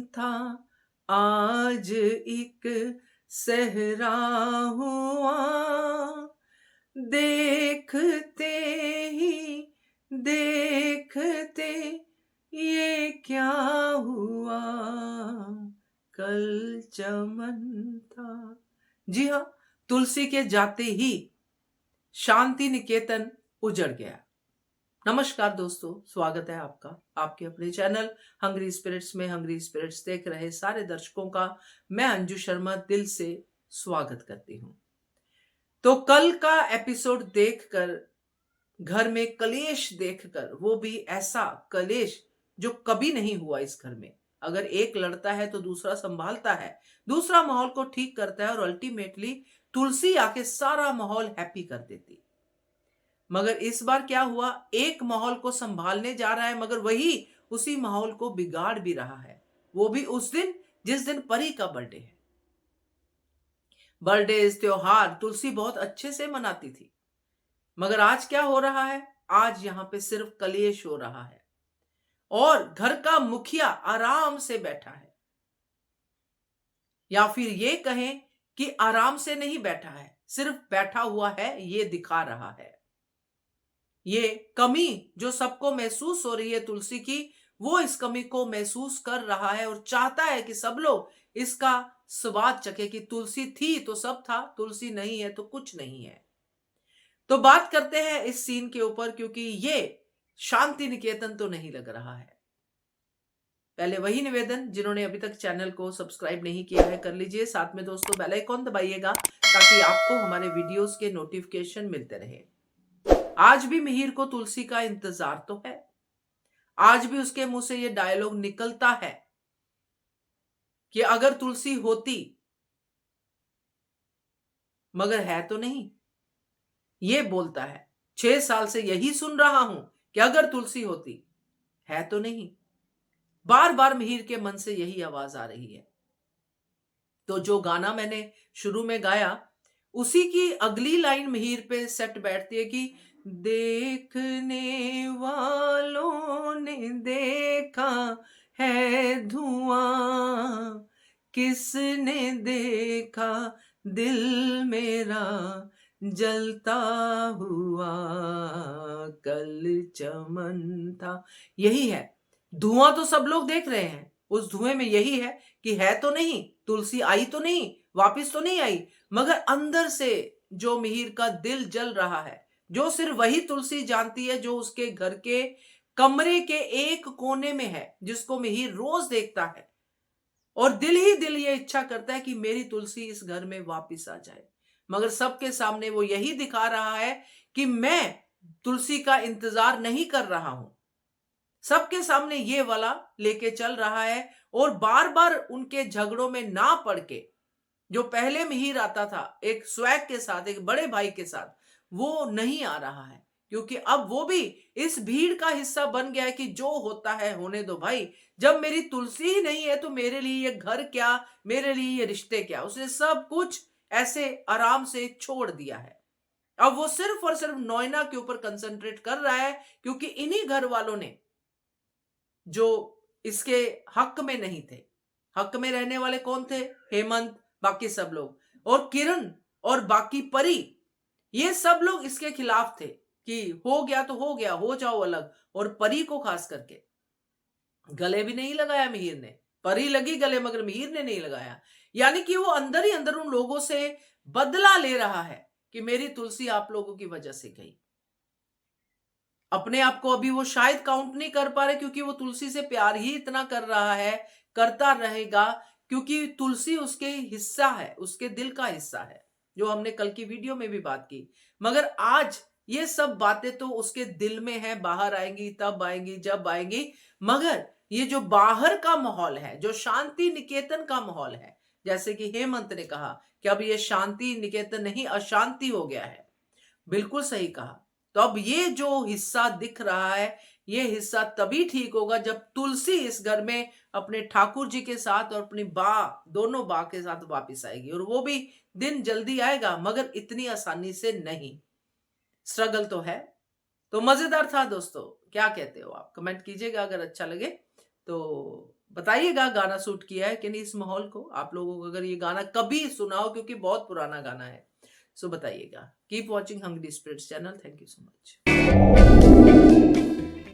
था, आज एक सहरा हुआ। देखते ही देखते ये क्या हुआ, कल चमन था। जी हाँ, तुलसी के जाते ही शांति निकेतन उजड़ गया। नमस्कार दोस्तों, स्वागत है आपका आपके अपने चैनल हंग्री स्पिरिट्स में। हंग्री स्पिरिट्स देख रहे सारे दर्शकों का मैं अंजू शर्मा दिल से स्वागत करती हूं। तो कल का एपिसोड देखकर, घर में कलेश देखकर, वो भी ऐसा कलेश जो कभी नहीं हुआ इस घर में। अगर एक लड़ता है तो दूसरा संभालता है, दूसरा माहौल को ठीक करता है और अल्टीमेटली तुलसी आके सारा माहौल हैप्पी कर देती। मगर इस बार क्या हुआ, एक माहौल को संभालने जा रहा है मगर वही उसी माहौल को बिगाड़ भी रहा है। वो भी उस दिन जिस दिन परी का बर्थडे है। बर्थडे त्योहार तुलसी बहुत अच्छे से मनाती थी, मगर आज क्या हो रहा है, आज यहां पे सिर्फ कलेश हो रहा है और घर का मुखिया आराम से बैठा है, या फिर ये कहें कि आराम से नहीं बैठा है, सिर्फ बैठा हुआ है, ये दिखा रहा है। ये कमी जो सबको महसूस हो रही है तुलसी की, वो इस कमी को महसूस कर रहा है और चाहता है कि सब लोग इसका स्वाद चखे कि तुलसी थी तो सब था, तुलसी नहीं है तो कुछ नहीं है। तो बात करते हैं इस सीन के ऊपर, क्योंकि ये शांति निकेतन तो नहीं लग रहा है। पहले वही निवेदन, जिन्होंने अभी तक चैनल को सब्सक्राइब नहीं किया है कर लीजिए, साथ में दोस्तों बेल आइकॉन दबाइएगा ताकि आपको हमारे वीडियोस के नोटिफिकेशन मिलते रहे। आज भी मिहिर को तुलसी का इंतजार तो है, आज भी उसके मुंह से ये डायलॉग निकलता है कि अगर तुलसी होती, मगर है तो नहीं। ये बोलता है, 6 साल से यही सुन रहा हूं कि अगर तुलसी होती, है तो नहीं। बार बार मिहिर के मन से यही आवाज आ रही है। तो जो गाना मैंने शुरू में गाया, उसी की अगली लाइन मिहिर पे सेट बैठती है कि देखने वालों ने देखा है धुआं, किसने देखा दिल मेरा जलता हुआ, कल चमन था। यही है, धुआं तो सब लोग देख रहे हैं, उस धुएं में यही है कि है तो नहीं, तुलसी आई तो नहीं, वापिस तो नहीं आई, मगर अंदर से जो मिहिर का दिल जल रहा है, जो सिर्फ वही तुलसी जानती है, जो उसके घर के कमरे के एक कोने में है, जिसको मिहिर रोज देखता है और दिल ही दिल ये इच्छा करता है कि मेरी तुलसी इस घर में वापिस आ जाए। मगर सबके सामने वो यही दिखा रहा है कि मैं तुलसी का इंतजार नहीं कर रहा हूं। सबके सामने ये वाला लेके चल रहा है और बार बार उनके झगड़ों में ना पड़ के, जो पहले मिहिर आता था एक स्वैग के साथ, एक बड़े भाई के साथ, वो नहीं आ रहा है, क्योंकि अब वो भी इस भीड़ का हिस्सा बन गया है कि जो होता है होने दो भाई, जब मेरी तुलसी ही नहीं है तो मेरे लिए ये घर क्या, मेरे लिए ये रिश्ते क्या। उसने सब कुछ ऐसे आराम से छोड़ दिया है। अब वो सिर्फ और सिर्फ नोएना के ऊपर कंसंट्रेट कर रहा है, क्योंकि इन्हीं घर वालों ने, जो इसके हक में नहीं थे, हक में रहने वाले कौन थे, हेमंत, बाकी सब लोग, और किरण और बाकी परी, ये सब लोग इसके खिलाफ थे कि हो गया तो हो गया, हो जाओ अलग। और परी को खास करके गले भी नहीं लगाया मिहिर ने, परी लगी गले मगर मिहिर ने नहीं लगाया। यानी कि वो अंदर ही अंदर उन लोगों से बदला ले रहा है कि मेरी तुलसी आप लोगों की वजह से गई। अपने आप को अभी वो शायद काउंट नहीं कर पा रहे, क्योंकि वो तुलसी से प्यार ही इतना कर रहा है, करता रहेगा, क्योंकि तुलसी उसके हिस्सा है, उसके दिल का हिस्सा है, जो हमने कल की वीडियो में भी बात की। मगर आज ये सब बातें तो उसके दिल में है, बाहर आएंगी तब आएंगी जब आएंगी। मगर ये जो बाहर का माहौल है, जो शांति निकेतन का माहौल है, जैसे कि हेमंत ने कहा कि अब ये शांति निकेतन नहीं अशांति हो गया है, बिल्कुल सही कहा। तो अब ये जो हिस्सा दिख रहा है, ये हिस्सा तभी ठीक होगा जब तुलसी इस घर में अपने ठाकुर जी के साथ और अपनी बा, दोनों बा के साथ वापस आएगी। और वो भी दिन जल्दी आएगा, मगर इतनी आसानी से नहीं। स्ट्रगल तो है। तो मजेदार था दोस्तों, क्या कहते हो आप, कमेंट कीजिएगा। अगर अच्छा लगे तो बताइएगा गाना सूट किया है कि नहीं इस माहौल को, आप लोगों को अगर ये गाना कभी सुना हो, क्योंकि बहुत पुराना गाना है, सो बताइएगा। Keep watching hungry spirits channel. Thank you so much.